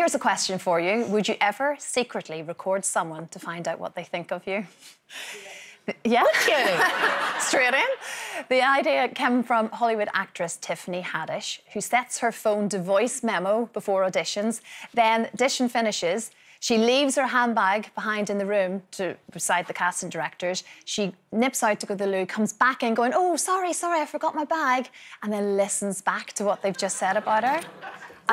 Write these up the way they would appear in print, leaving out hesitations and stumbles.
here's a question for you. Would you ever secretly record someone to find out what they think of you? Yeah? Would you? Straight in. The idea came from Hollywood actress Tiffany Haddish, who sets her phone to voice memo before auditions. Then audition finishes. She leaves her handbag behind in the room beside the casting directors. She nips out to go to the loo, comes back in going, "Oh, sorry, I forgot my bag," and then listens back to what they've just said about her.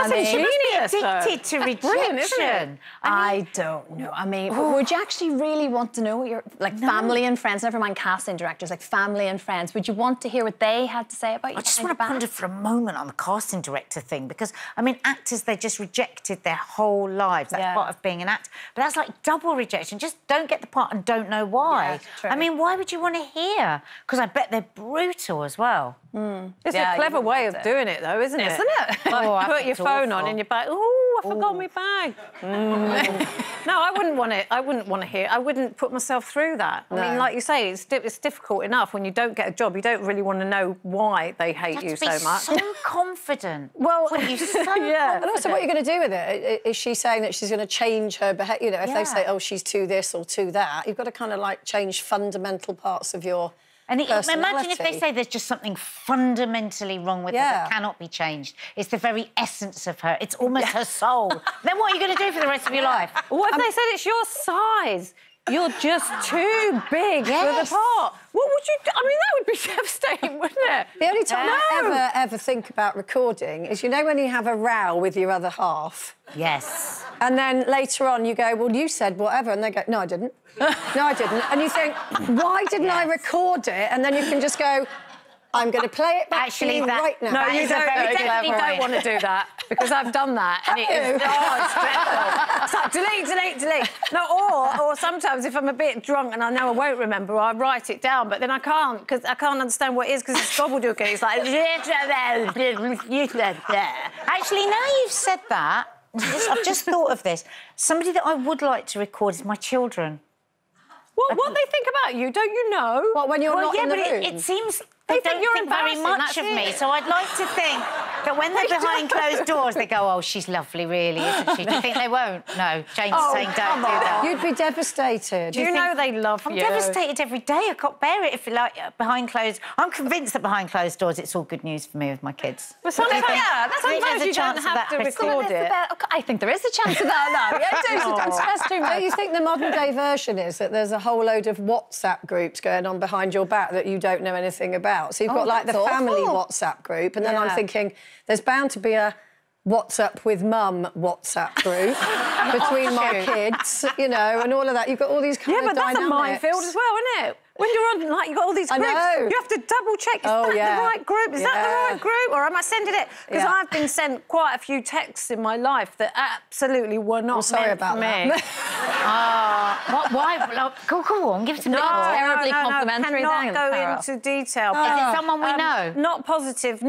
She must be addicted to rejection. Brilliant, isn't it? I don't know. I mean, would you actually really want to know what your family and friends, never mind casting directors, like family and friends, would you want to hear what they had to say about you? I just want to ponder for a moment on the casting director thing, because, I mean, actors, they just rejected their whole lives. That's part of being an actor. But that's like double rejection. Just don't get the part and don't know why. Yeah, true. I mean, why would you want to hear? Because I bet they're brutal as well. It's a clever way of doing it, though, isn't it? Isn't it? Like, put your phone on and you're like, "Oh, I forgot my bag." No, I wouldn't want it. I wouldn't want to hear. I wouldn't put myself through that. I mean, like you say, it's difficult enough when you don't get a job. You don't really want to know why they hate you so much. So confident. Well, you're so confident. And also, what you're going to do with it? Is she saying that she's going to change her behaviour? You know, if they say, "Oh, she's too this or too that," you've got to kind of like change fundamental parts of your. And imagine if they say there's just something fundamentally wrong with her that cannot be changed. It's the very essence of her. It's almost her soul. Then what are you going to do for the rest of your life? What if they said it's your size? You're just too big for the part. What would you do? I mean, that would be devastating, wouldn't it? The only time I ever think about recording is, you know, when you have a row with your other half. Yes. And then later on you go, "Well, you said whatever," and they go, "No, I didn't. No, I didn't." And you think, "Why didn't I record it?" And then you can just go, "I'm going to play it back to you right now." No, you definitely don't want to do that, because I've done that, and it's dreadful. It's like delete. No, or sometimes if I'm a bit drunk and I know I won't remember, I write it down, but then I can't, because I can't understand what it is, because it's gobbledygook. It's like... Actually, now you've said that, I've just thought of this. Somebody that I would like to record is my children. What they think about you, don't you know? What, when you're not in the room? It seems... They don't think very much of me, so I'd like to think that when they're behind closed doors, they go, "Oh, she's lovely, really, isn't she?" Do you think they won't? No, Jane's saying don't do that. You'd be devastated. Do you know they love you? I'm devastated every day. I can't bear it if you like behind closed... I'm convinced that behind closed doors, it's all good news for me with my kids. Well, sometimes, sometimes you don't have to record it. I think there is a chance of that now. Yeah, don't stress too much. Don't you think the modern-day version is that there's a whole load of WhatsApp groups going on behind your back that you don't know anything about? So you've got, like, the family WhatsApp group, and then I'm thinking there's bound to be a WhatsApp with mum WhatsApp group between my kids, you know, and all of that. You've got all these kind of dynamics. Yeah, but that's a minefield as well, isn't it? When you're on, like, you've got all these groups, you have to double-check, is that the right group? Is that the right group? Or am I sending it? Because I've been sent quite a few texts in my life that absolutely were not meant for me. Why? Go on, give us a bit more. Terribly complimentary. Not go into detail. Is it someone we know? Not positive.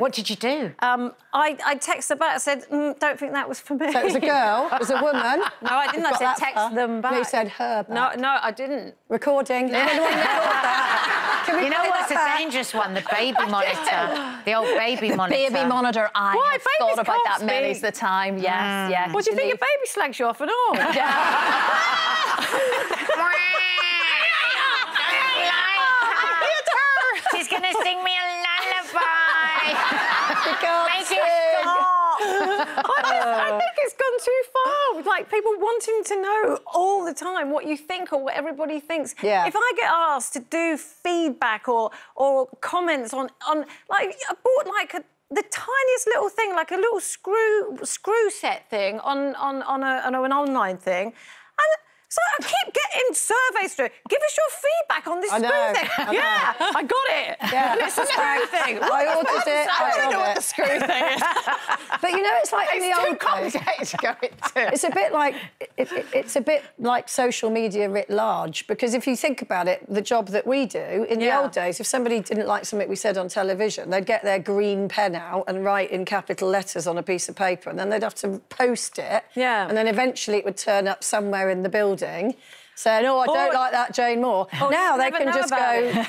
What did you do? I texted back, I said, "Don't think that was for me." So it was a girl? It was a woman? No, I didn't. I said text them back. No, you said her back. No, I didn't. Recording. You know what's a dangerous one? The baby monitor. The old baby monitor. Baby monitor. I have thought about that many a time. Yes, yes. What do you think? Your baby slags you off and all? She's going to sing me a lullaby. Make it I think it's gone too far. Like, people wanting to know all the time what you think or what everybody thinks. Yeah. If I get asked to do feedback or comments on like, I bought like the tiniest little thing, like a little screw set thing on an online thing, and so I keep getting surveys through. Give us your feedback on this screw thing. Yeah, I got it. Yeah. It's a screw thing. I ordered it. I don't know what the screw thing is. But you know, it's like in the old days. Complicated to go into. It's a bit like it's a bit like social media writ large, because if you think about it, the job that we do in the old days, if somebody didn't like something we said on television, they'd get their green pen out and write in capital letters on a piece of paper, and then they'd have to post it. Yeah. And then eventually it would turn up somewhere in the building saying, "Oh, I don't like that, Jane Moore." Now they can just go...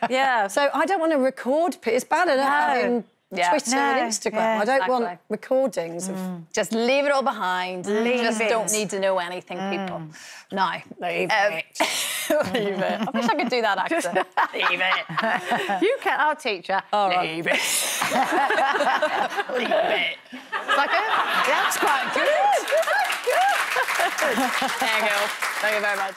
Yeah. So I don't want to record... It's bad enough having Twitter and Instagram. I don't want recordings of... Just leave it all behind. Just don't need to know anything, people. No. Leave it. Leave it. I wish I could do that accent. Leave it. You can, I'll teach you. All right. Leave it. Leave it. It's like that's quite good. That's good. There you go. Thank you very much.